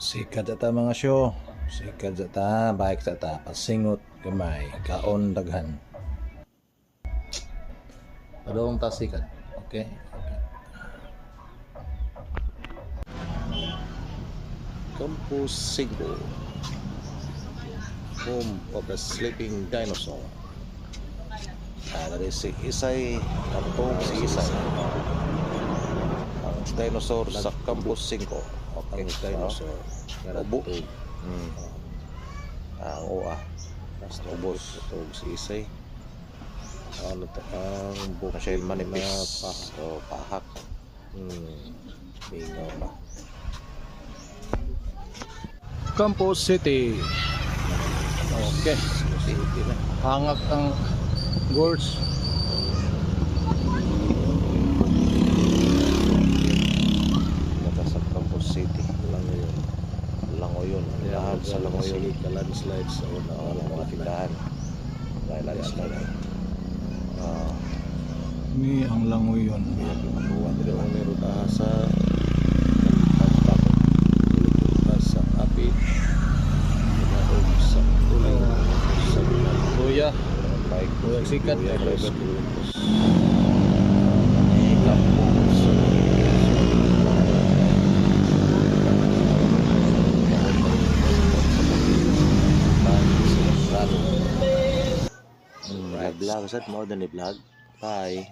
Sikad sa ta mga show. Sikad sa ta, bike sa ta, pasingot gamay, kaon daghan. Padong ta sikad. Okay? Okay. Campus 5. Home of the sleeping dinosaur. Dari si Isay, kampung si Isay. Ang dinosaur sa Campus 5. Okay, dinosaur. Ubo. Ang uwa. Ubos. Ito si Isay. Ano ito? Ang buka siya manipis. So, pahak. Bingaw ba? Campus City. Okay. City na. Hangak ang goals. Sa Campus City. Langoyon. Lahat sa Langoyon. Landslide sa una. Mga tindahan. Dahil landslide. Ini ang Langoyon. Buwan din ang meron sa sa api. Sa uling. Sa kuya. Kuya sikat. Vlog, sad mo din i-vlog. Bye.